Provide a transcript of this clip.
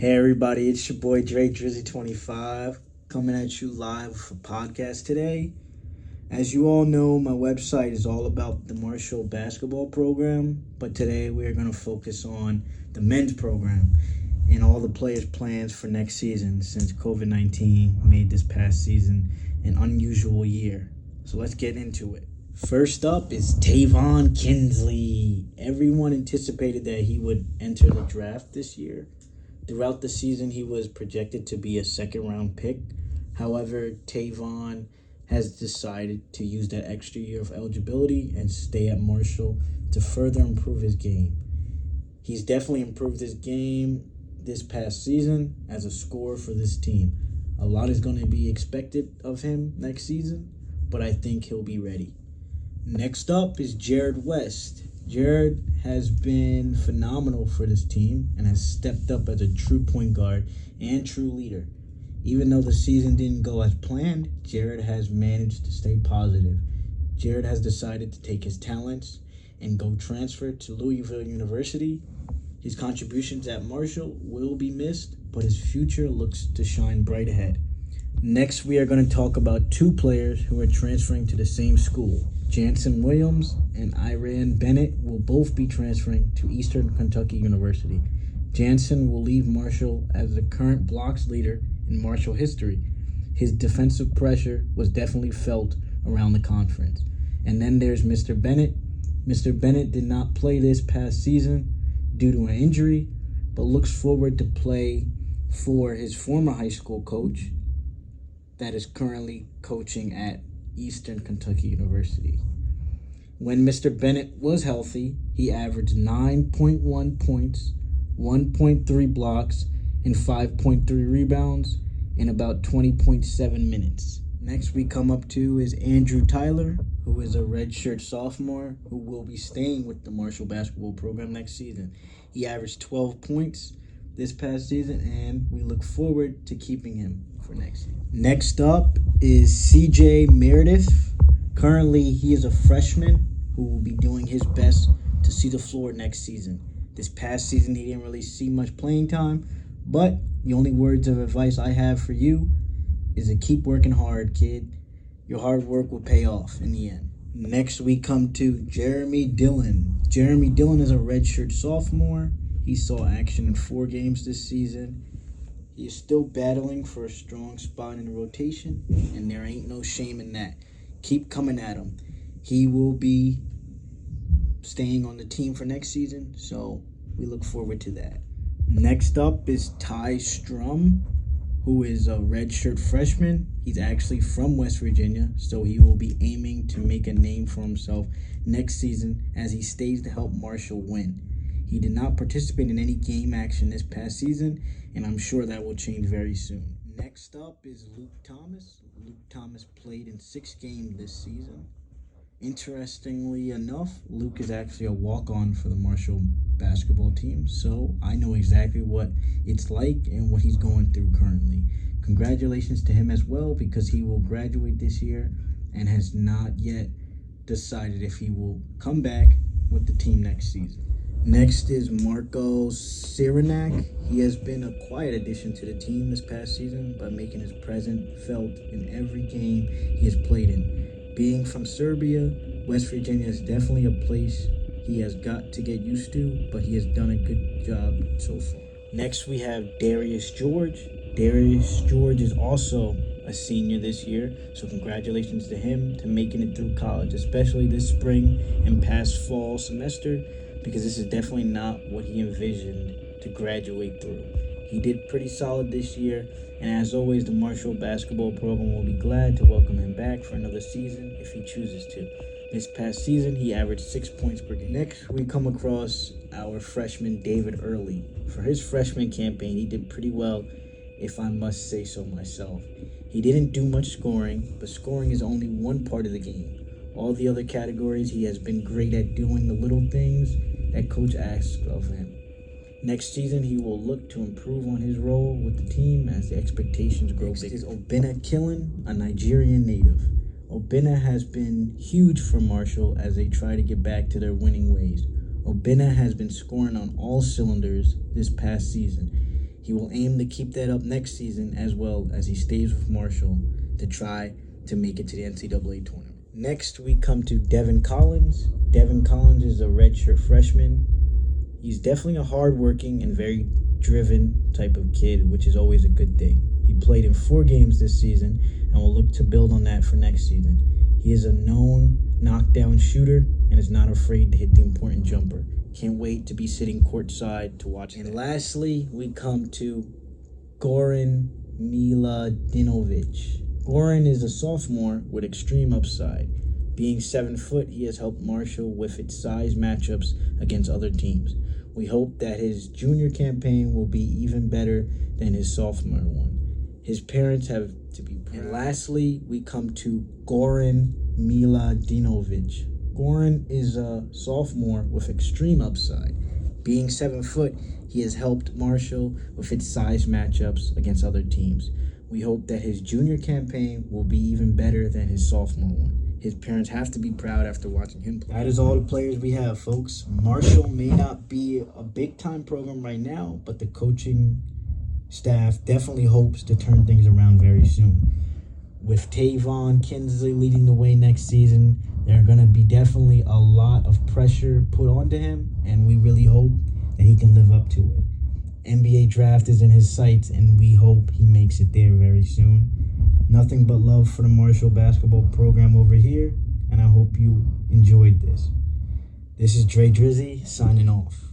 Hey everybody, it's your boy Dre Drizzy25 coming at you live with a podcast today. As you all know, my website is all about the Marshall basketball program, but today we are going to focus on the men's program and all the players' plans for next season since COVID-19 made this past season an unusual year. So let's get into it. First up is Tavon Kinsley. Everyone anticipated that he would enter the draft this year. Throughout the season, he was projected to be a second-round pick. However, Tavon has decided to use that extra year of eligibility and stay at Marshall to further improve his game. He's definitely improved his game this past season as a scorer for this team. A lot is going to be expected of him next season, but I think he'll be ready. Next up is Jared West. Jared has been phenomenal for this team and has stepped up as a true point guard and true leader. Even though the season didn't go as planned, Jared has managed to stay positive. Jared has decided to take his talents and go transfer to Louisville University. His contributions at Marshall will be missed, but his future looks to shine bright ahead. Next, we are going to talk about two players who are transferring to the same school. Jansen Williams and Iran Bennett will both be transferring to Eastern Kentucky University. Jansen will leave Marshall as the current blocks leader in Marshall history. His defensive pressure was definitely felt around the conference. And then there's Mr. Bennett. Mr. Bennett did not play this past season due to an injury, but looks forward to play for his former high school coach that is currently coaching at Eastern Kentucky University. When Mr. Bennett was healthy, he averaged 9.1 points, 1.3 blocks, and 5.3 rebounds in about 20.7 minutes. Next we come up to is Andrew Tyler, who is a redshirt sophomore who will be staying with the Marshall basketball program next season. He averaged 12 points this past season, and we look forward to keeping him for next season. Next up is CJ Meredith. Currently, he is a freshman who will be doing his best to see the floor next season. This past season, he didn't really see much playing time, but the only words of advice I have for you is to keep working hard, kid. Your hard work will pay off in the end. Next, we come to Jeremy Dillon. Jeremy Dillon is a redshirt sophomore. He saw action in 4 games this season. He is still battling for a strong spot in the rotation, and there ain't no shame in that. Keep coming at him. He will be staying on the team for next season, so we look forward to that. Next up is Ty Strum, who is a redshirt freshman. He's actually from West Virginia, so he will be aiming to make a name for himself next season as he stays to help Marshall win. He did not participate in any game action this past season, and I'm sure that will change very soon. Next up is Luke Thomas. Luke Thomas played in 6 games this season. Interestingly enough, Luke is actually a walk-on for the Marshall basketball team, so I know exactly what it's like and what he's going through currently. Congratulations to him as well, because he will graduate this year and has not yet decided if he will come back with the team next season. Next is Marco Cyranak. He has been a quiet addition to the team this past season by making his presence felt in every game he has played in. Being from Serbia, West Virginia is definitely a place he has got to get used to, but he has done a good job so far. Next, we have Darius George. Darius George is also a senior this year, so congratulations to him to making it through college, especially this spring and past fall semester, because this is definitely not what he envisioned to graduate through. He did pretty solid this year, and as always, the Marshall basketball program will be glad to welcome him back for another season if he chooses to. This past season, he averaged 6 points per game. Next, we come across our freshman David Early. For his freshman campaign, he did pretty well, if I must say so myself. He didn't do much scoring, but scoring is only one part of the game. All the other categories, he has been great at doing the little things that coach asks of him. Next season, he will look to improve on his role with the team as the expectations grow bigger. Next is Obinna Killen, a Nigerian native. Obinna has been huge for Marshall as they try to get back to their winning ways. Obinna has been scoring on all cylinders this past season. He will aim to keep that up next season as well as he stays with Marshall to try to make it to the NCAA tournament. Next, we come to Devin Collins. Devin Collins is a redshirt freshman. He's definitely a hardworking and very driven type of kid, which is always a good thing. He played in 4 games this season and will look to build on that for next season. He is a known knockdown shooter and is not afraid to hit the important jumper. Can't wait to be sitting courtside to watch him. And lastly, we come to Goran Miladinovic. Goran is a sophomore with extreme upside. Being 7 foot, he has helped Marshall with its size matchups against other teams. We hope that his junior campaign will be even better than his sophomore one. His parents have to be proud. And lastly, we come to Goran Miladinovic. Goran is a sophomore with extreme upside. Being 7 foot, he has helped Marshall with its size matchups against other teams. We hope that his junior campaign will be even better than his sophomore one. His parents have to be proud after watching him play. That is all the players we have, folks. Marshall may not be a big-time program right now, but the coaching staff definitely hopes to turn things around very soon. With Tavon Kinsley leading the way next season, there are going to be definitely a lot of pressure put onto him, and we really hope that he can live up to it. NBA draft is in his sights, and we hope he makes it there very soon. Nothing but love for the Marshall basketball program over here, and I hope you enjoyed this. This is Dre Drizzy signing off.